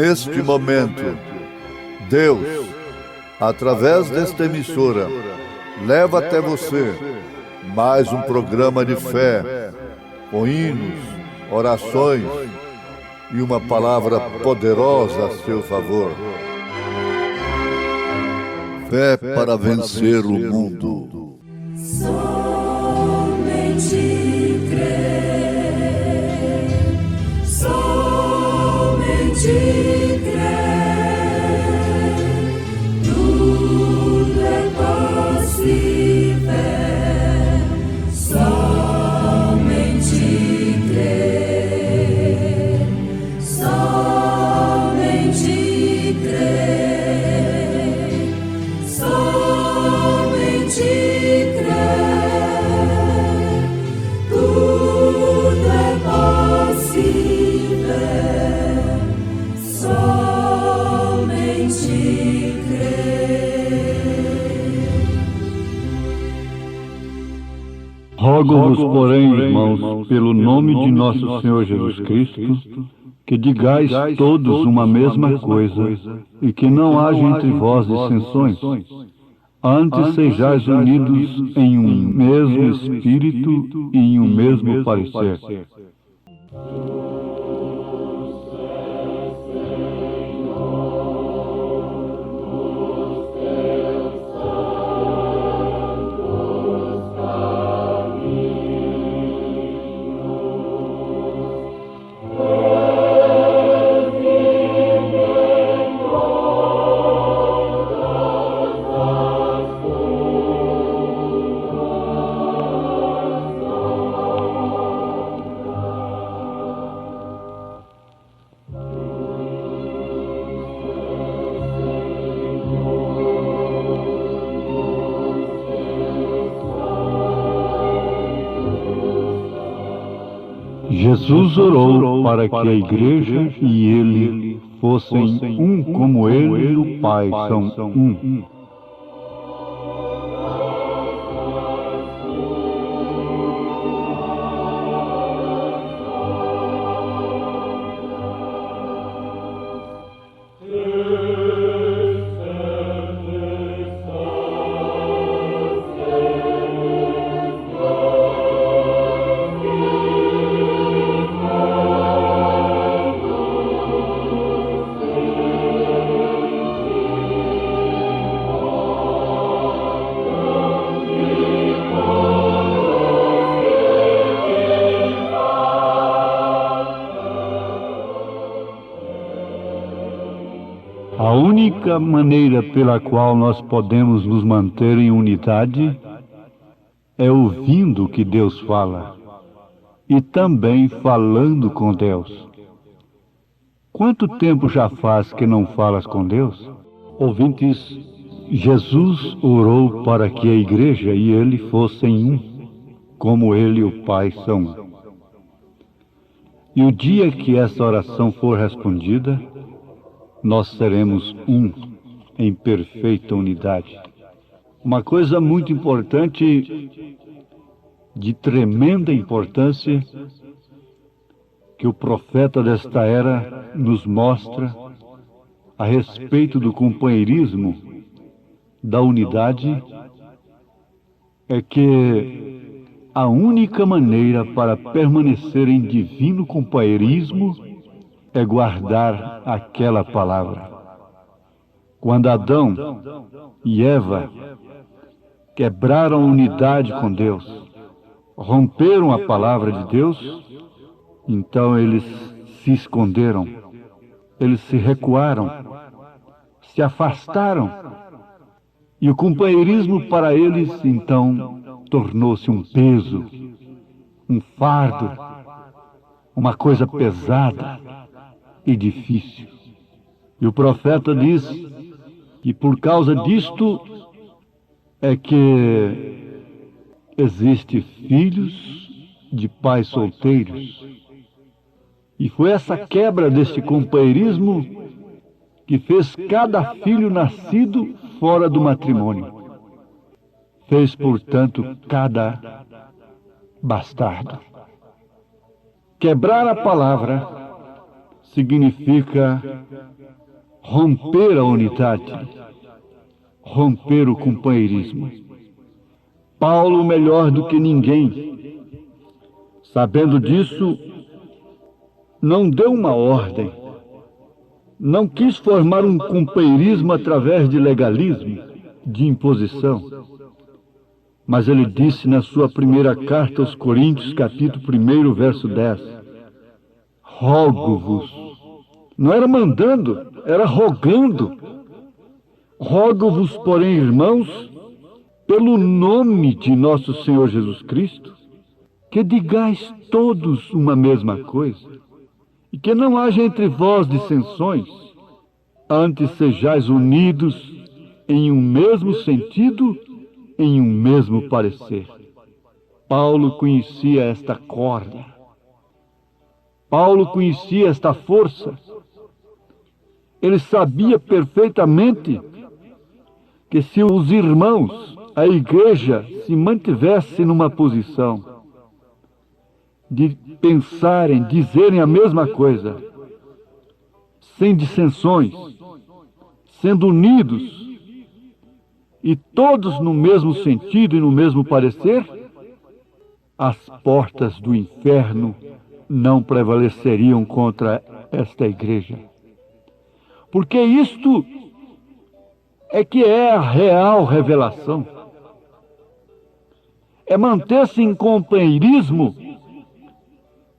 neste momento, Deus, através desta emissora, leva até você mais um programa de fé, com hinos, orações e uma palavra poderosa a seu favor. Fé para vencer o mundo. Somente crer, somente crer, tudo é possível, somente crer, somente crer, somente crer, tudo é possível, somente crer. Rogo-vos, porém, irmãos, pelo nome de nosso Senhor Jesus Cristo, que digais todos uma mesma coisa, e que não haja entre vós dissensões. Antes sejais unidos em um mesmo espírito e em um mesmo parecer. Jesus orou para que a Igreja e Ele fossem um como Ele e o Pai são um. A única maneira pela qual nós podemos nos manter em unidade é ouvindo o que Deus fala e também falando com Deus. Quanto tempo já faz que não falas com Deus? Ouvintes, Jesus orou para que a Igreja e Ele fossem um, como Ele e o Pai são um. E o dia que essa oração for respondida, nós seremos um em perfeita unidade. Uma coisa muito importante, de tremenda importância, que o profeta desta era nos mostra a respeito do companheirismo, da unidade, é que a única maneira para permanecer em divino companheirismo é guardar aquela palavra. Quando Adão e Eva quebraram a unidade com Deus, romperam a palavra de Deus, então eles se esconderam, eles se recuaram, se afastaram, e o companheirismo para eles, então, tornou-se um peso, um fardo, uma coisa pesada e difícil. E o profeta diz que por causa disto é que existe filhos de pais solteiros. E foi essa quebra desse companheirismo que fez cada filho nascido fora do matrimônio. Fez, portanto, cada bastardo. Quebrar a palavra significa romper a unidade, romper o companheirismo. Paulo, melhor do que ninguém, sabendo disso, não deu uma ordem, não quis formar um companheirismo através de legalismo, de imposição. Mas ele disse na sua primeira carta aos Coríntios, capítulo 1, verso 10, rogo-vos. Não era mandando, era rogando. Rogo-vos, porém, irmãos, pelo nome de nosso Senhor Jesus Cristo, que digais todos uma mesma coisa, e que não haja entre vós dissensões, antes sejais unidos em um mesmo sentido, em um mesmo parecer. Paulo conhecia esta corda. Paulo conhecia esta força. Ele sabia perfeitamente que se os irmãos, a igreja, se mantivesse numa posição de pensarem, dizerem a mesma coisa, sem dissensões, sendo unidos, e todos no mesmo sentido e no mesmo parecer, as portas do inferno não prevaleceriam contra esta igreja. Porque isto é que é a real revelação. É manter-se em companheirismo,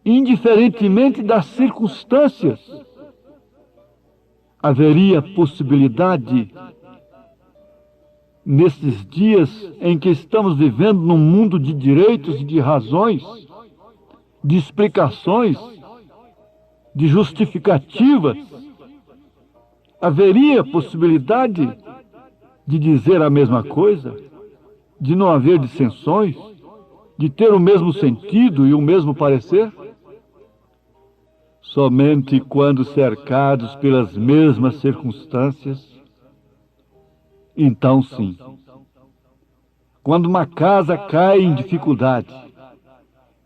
indiferentemente das circunstâncias. Haveria possibilidade, nesses dias em que estamos vivendo num mundo de direitos e de razões, de explicações, de justificativas, haveria possibilidade de dizer a mesma coisa, de não haver dissensões, de ter o mesmo sentido e o mesmo parecer? Somente quando cercados pelas mesmas circunstâncias, então sim. Quando uma casa cai em dificuldade,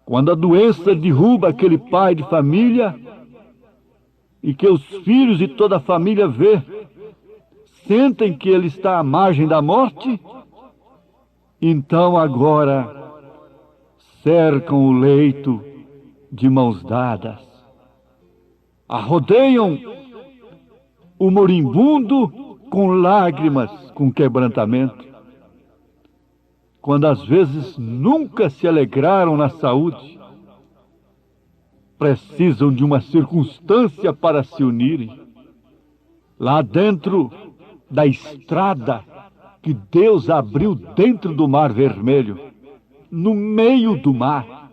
quando a doença derruba aquele pai de família e que os filhos e toda a família sentem que ele está à margem da morte, então agora cercam o leito de mãos dadas, arrodeiam o moribundo com lágrimas, com quebrantamento, quando às vezes nunca se alegraram na saúde, precisam de uma circunstância para se unirem. Lá dentro da estrada que Deus abriu dentro do Mar Vermelho, no meio do mar,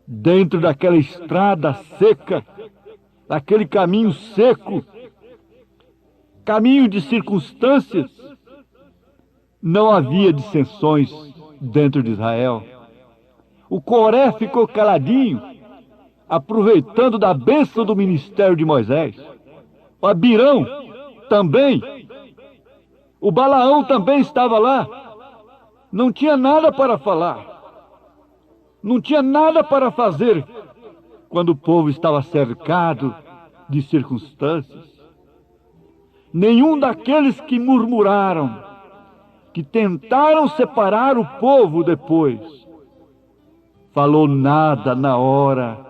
dentro daquela estrada seca, daquele caminho seco, caminho de circunstâncias, não havia dissensões dentro de Israel. O Coré ficou caladinho, aproveitando da bênção do ministério de Moisés. O Abirão também. O Balaão também estava lá. Não tinha nada para falar. Não tinha nada para fazer quando o povo estava cercado de circunstâncias. Nenhum daqueles que murmuraram, que tentaram separar o povo depois, falou nada na hora,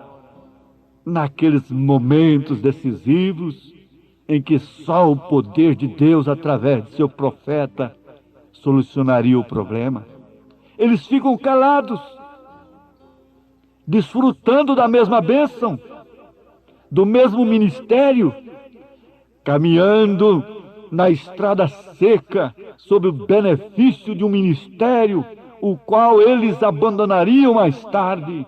naqueles momentos decisivos em que só o poder de Deus, através de seu profeta, solucionaria o problema. Eles ficam calados, desfrutando da mesma bênção, do mesmo ministério, caminhando na estrada seca, sob o benefício de um ministério, o qual eles abandonariam mais tarde,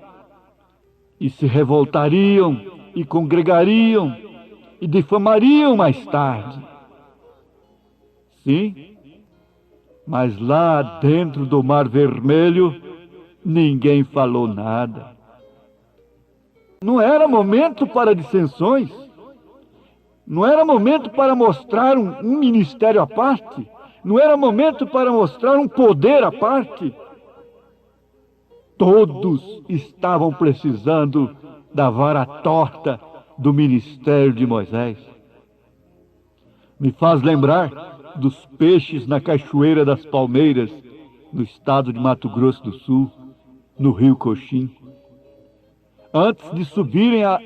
e se revoltariam, e congregariam, e difamariam mais tarde. Sim, mas lá dentro do Mar Vermelho, ninguém falou nada. Não era momento para dissensões. Não era momento para mostrar um ministério à parte. Não era momento para mostrar um poder à parte. Todos estavam precisando da vara torta do ministério de Moisés. Me faz lembrar dos peixes na Cachoeira das Palmeiras, no estado de Mato Grosso do Sul, no Rio Coxim. Antes de subirem a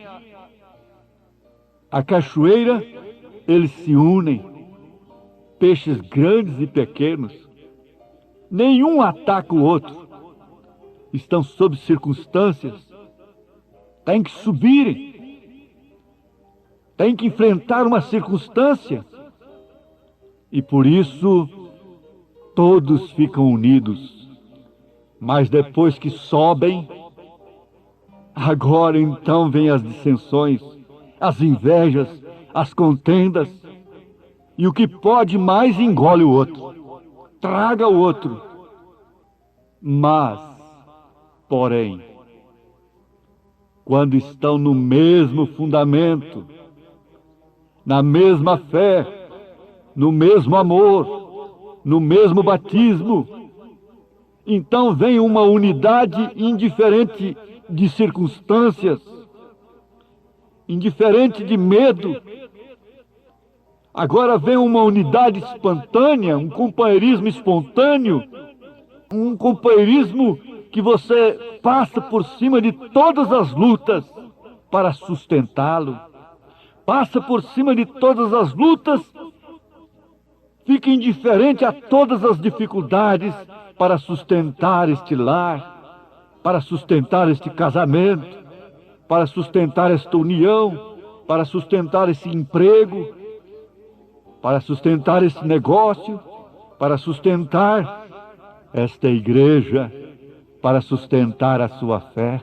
cachoeira, eles se unem, peixes grandes e pequenos. Nenhum ataca o outro. Estão sob circunstâncias. Tem que subirem. Tem que enfrentar uma circunstância. E por isso, todos ficam unidos. Mas depois que sobem, agora então vêm as dissensões, as invejas, as contendas. E o que pode mais engole o outro, traga o outro. Mas, porém, quando estão no mesmo fundamento, na mesma fé, no mesmo amor, no mesmo batismo, então vem uma unidade indiferente de circunstâncias, indiferente de medo. Agora vem uma unidade espontânea, um companheirismo espontâneo, um companheirismo que você passa por cima de todas as lutas para sustentá-lo, passa por cima de todas as lutas, fica indiferente a todas as dificuldades para sustentar este lar, para sustentar este casamento, para sustentar esta união, para sustentar esse emprego, para sustentar esse negócio, para sustentar esta igreja, para sustentar a sua fé.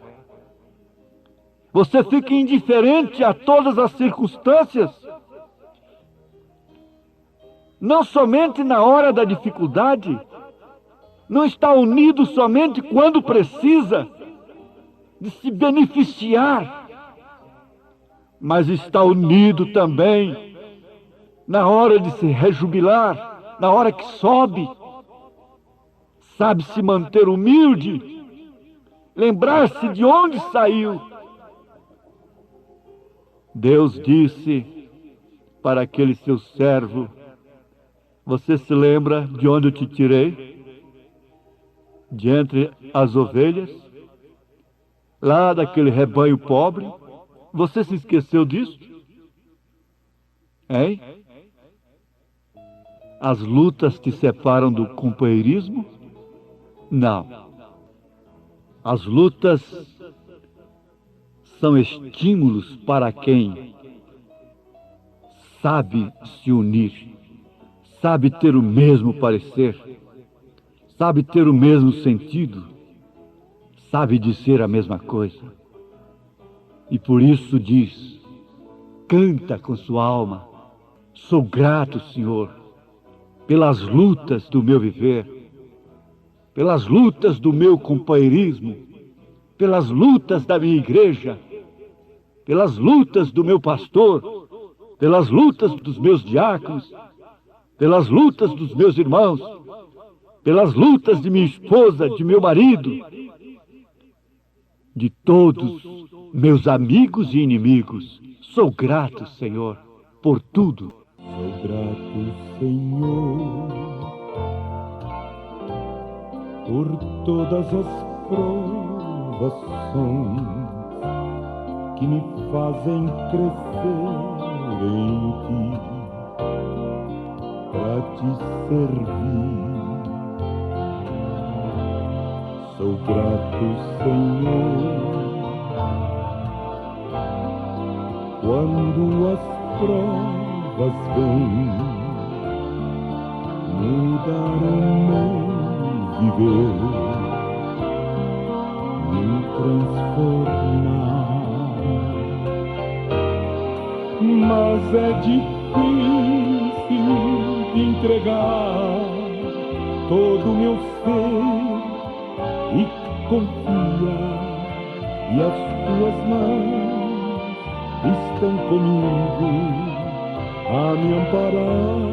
Você fica indiferente a todas as circunstâncias, não somente na hora da dificuldade, não está unido somente quando precisa de se beneficiar, mas está unido também na hora de se rejubilar, na hora que sobe. Sabe se manter humilde, lembrar-se de onde saiu. Deus disse para aquele seu servo: você se lembra de onde eu te tirei? De entre as ovelhas? Lá daquele rebanho pobre? Você se esqueceu disso? Hein? As lutas te separam do companheirismo? Não. As lutas são estímulos para quem sabe se unir, sabe ter o mesmo parecer, sabe ter o mesmo sentido, sabe dizer a mesma coisa. E por isso diz, canta com sua alma: sou grato, Senhor, pelas lutas do meu viver, pelas lutas do meu companheirismo, pelas lutas da minha igreja, pelas lutas do meu pastor, pelas lutas dos meus diáconos, pelas lutas dos meus irmãos, pelas lutas de minha esposa, de meu marido, de todos meus amigos e inimigos. Sou grato, Senhor, por tudo. Sou grato, Senhor, por todas as provações que me fazem crescer em Ti, para Te servir. Sou grato, Senhor, quando as provas vêm mudar o meu viver, me transformar. Mas é difícil entregar todo o meu ser e confiar, e as Tuas mãos estão comigo a me amparar.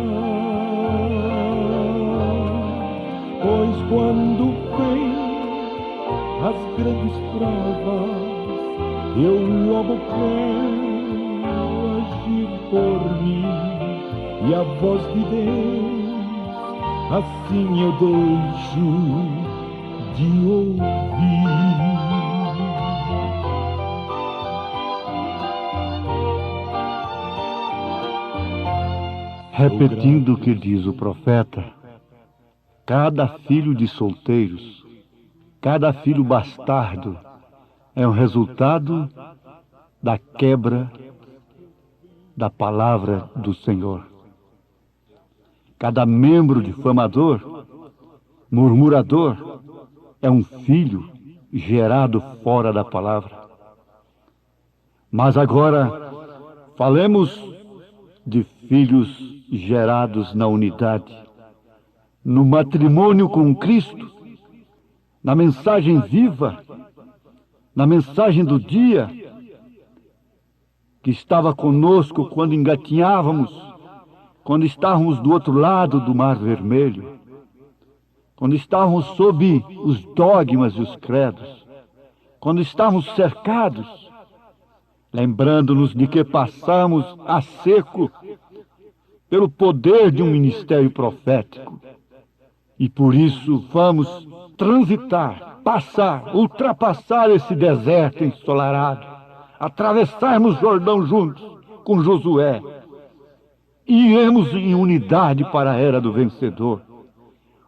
Pois quando vem as grandes provas, eu logo creio sentir por mim e a voz de Deus, assim eu deixo de ouvir. Repetindo o que diz o profeta, cada filho de solteiros, cada filho bastardo é um resultado da quebra da palavra do Senhor. Cada membro difamador, murmurador, é um filho gerado fora da palavra. Mas agora, falemos de filhos gerados na unidade, no matrimônio com Cristo, na mensagem viva, na mensagem do dia, que estava conosco quando engatinhávamos, quando estávamos do outro lado do Mar Vermelho, quando estávamos sob os dogmas e os credos, quando estávamos cercados, lembrando-nos de que passamos a seco pelo poder de um ministério profético. E por isso vamos transitar, passar, ultrapassar esse deserto ensolarado, atravessarmos Jordão juntos com Josué e iremos em unidade para a era do vencedor.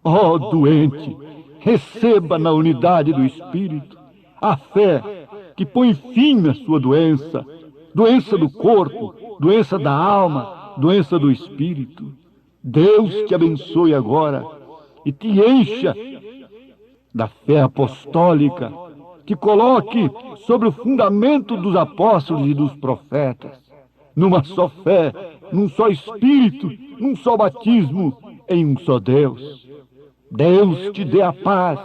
Ó doente, receba na unidade do Espírito a fé que põe fim na sua doença, doença do corpo, doença da alma, doença do espírito. Deus te abençoe agora e te encha da fé apostólica, te coloque sobre o fundamento dos apóstolos e dos profetas, numa só fé, num só Espírito, num só batismo, em um só Deus. Deus te dê a paz.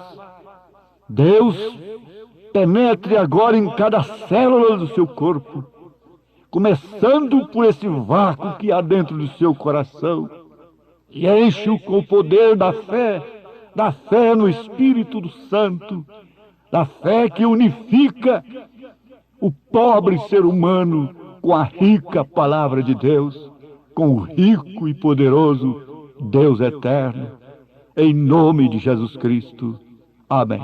Deus penetre agora em cada célula do seu corpo, começando por esse vácuo que há dentro do seu coração, e enche-o com o poder da fé no Espírito do Santo, da fé que unifica o pobre ser humano com a rica palavra de Deus, com o rico e poderoso Deus eterno, em nome de Jesus Cristo. Amém.